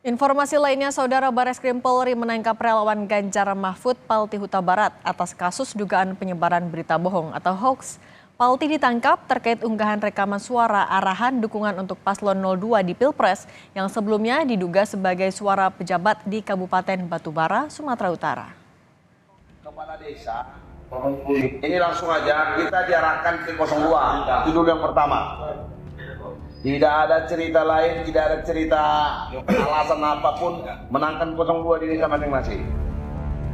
Informasi lainnya, Saudara Bareskrim Polri menangkap relawan Ganjar Mahfud Palti Huta Barat atas kasus dugaan penyebaran berita bohong atau hoax. Palti ditangkap terkait unggahan rekaman suara arahan dukungan untuk Paslon 02 di Pilpres yang sebelumnya diduga sebagai suara pejabat di Kabupaten Batubara, Sumatera Utara. Kepala desa, ini langsung aja kita diarahkan ke 02, itu dulu yang pertama. Tidak ada cerita lain, tidak ada cerita alasan apapun menangkan 02 di desa masing-masing.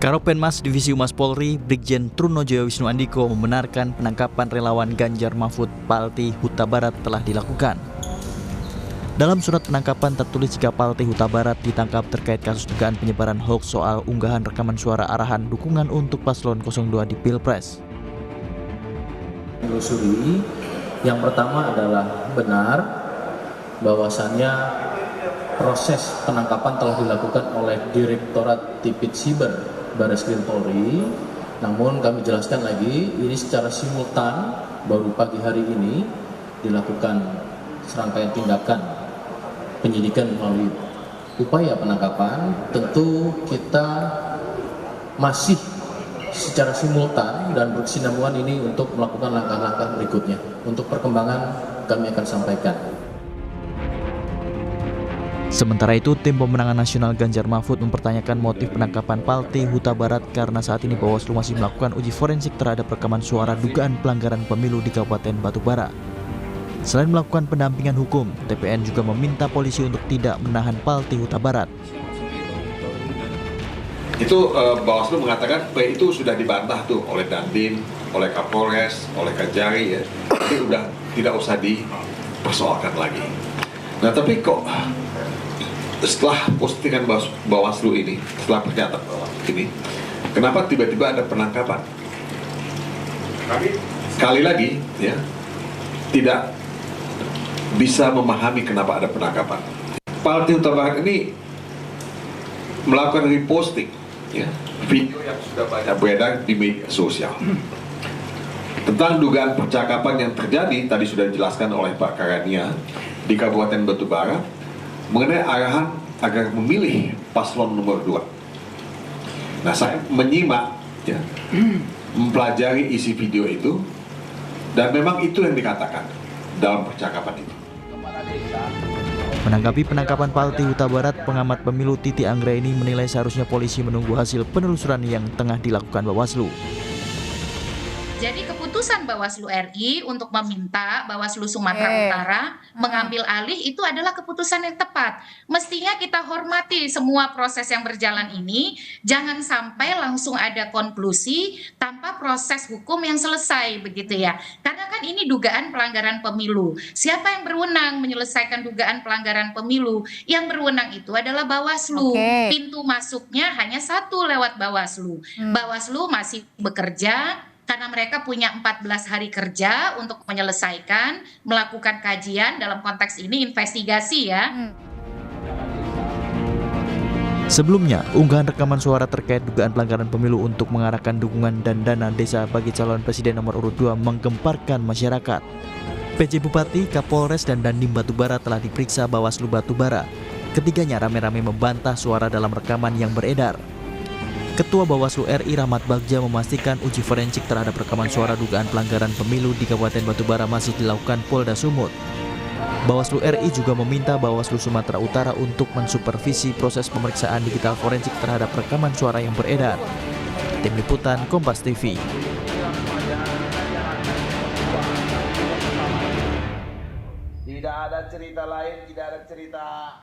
Karopenmas Divisi Humas Polri, Brigjen Trunojoyo Wisnu Andiko membenarkan penangkapan relawan Ganjar Mahfud Palti Huta Barat telah dilakukan. Dalam surat penangkapan tertulis jika Palti Huta Barat ditangkap terkait kasus dugaan penyebaran hoax soal unggahan rekaman suara arahan dukungan untuk Paslon 02 di Pilpres. Menelusuri, yang pertama adalah benar bahwasannya proses penangkapan telah dilakukan oleh Direktorat Tipit Siber Bareskrim Polri. Namun kami jelaskan lagi, ini secara simultan baru pagi hari ini dilakukan serangkaian tindakan penyidikan melalui upaya penangkapan. Tentu kita masih secara simultan dan berkesinambungan ini untuk melakukan langkah-langkah berikutnya. Untuk perkembangan kami akan sampaikan. Sementara itu, tim pemenangan nasional Ganjar Mahfud mempertanyakan motif penangkapan Palti Huta Barat karena saat ini Bawaslu masih melakukan uji forensik terhadap rekaman suara dugaan pelanggaran pemilu di Kabupaten Batubara. Selain melakukan pendampingan hukum, TPN juga meminta polisi untuk tidak menahan Palti Huta Barat. Itu Bawaslu mengatakan itu sudah dibantah tuh oleh Dandim, oleh Kapolres, oleh Kajari ya. Jadi udah tidak usah dipersoalkan lagi. Nah tapi kok setelah postingan Bawaslu ini, setelah pernyataan Bawaslu ini, kenapa tiba-tiba ada penangkapan? Sekali lagi ya, tidak bisa memahami kenapa ada penangkapan. Palti Huta Barat ini melakukan reposting ya, video yang sudah banyak beredar di media sosial tentang dugaan percakapan yang terjadi, tadi sudah dijelaskan oleh Pak Karania di Kabupaten Batubara mengenai arahan agar memilih paslon nomor 2. Nah, saya menyimak ya, mempelajari isi video itu, dan memang itu yang dikatakan dalam percakapan itu. Menanggapi penangkapan Palti Huta Barat, pengamat pemilu Titi Anggraini menilai seharusnya polisi menunggu hasil penelusuran yang tengah dilakukan Bawaslu. Jadi keputusan Bawaslu RI untuk meminta Bawaslu Sumatera Utara mengambil alih itu adalah keputusan yang tepat. Mestinya kita hormati semua proses yang berjalan ini, jangan sampai langsung ada konklusi tanpa proses hukum yang selesai begitu ya. Karena kan ini dugaan pelanggaran pemilu. Siapa yang berwenang menyelesaikan dugaan pelanggaran pemilu? Yang berwenang itu adalah Bawaslu. Pintu masuknya hanya satu lewat Bawaslu. Bawaslu masih bekerja karena mereka punya 14 hari kerja untuk menyelesaikan, melakukan kajian, dalam konteks ini investigasi ya. Sebelumnya, unggahan rekaman suara terkait dugaan pelanggaran pemilu untuk mengarahkan dukungan dan dana desa bagi calon presiden nomor urut 2 menggemparkan masyarakat. PJ Bupati, Kapolres, dan Dandim Batubara telah diperiksa Bawaslu Batubara. Ketiganya rame-rame membantah suara dalam rekaman yang beredar. Ketua Bawaslu RI Rahmat Bagja memastikan uji forensik terhadap rekaman suara dugaan pelanggaran pemilu di Kabupaten Batubara masih dilakukan Polda Sumut. Bawaslu RI juga meminta Bawaslu Sumatera Utara untuk mensupervisi proses pemeriksaan digital forensik terhadap rekaman suara yang beredar. Tim Liputan Kompas TV. Tidak ada cerita lain, tidak ada cerita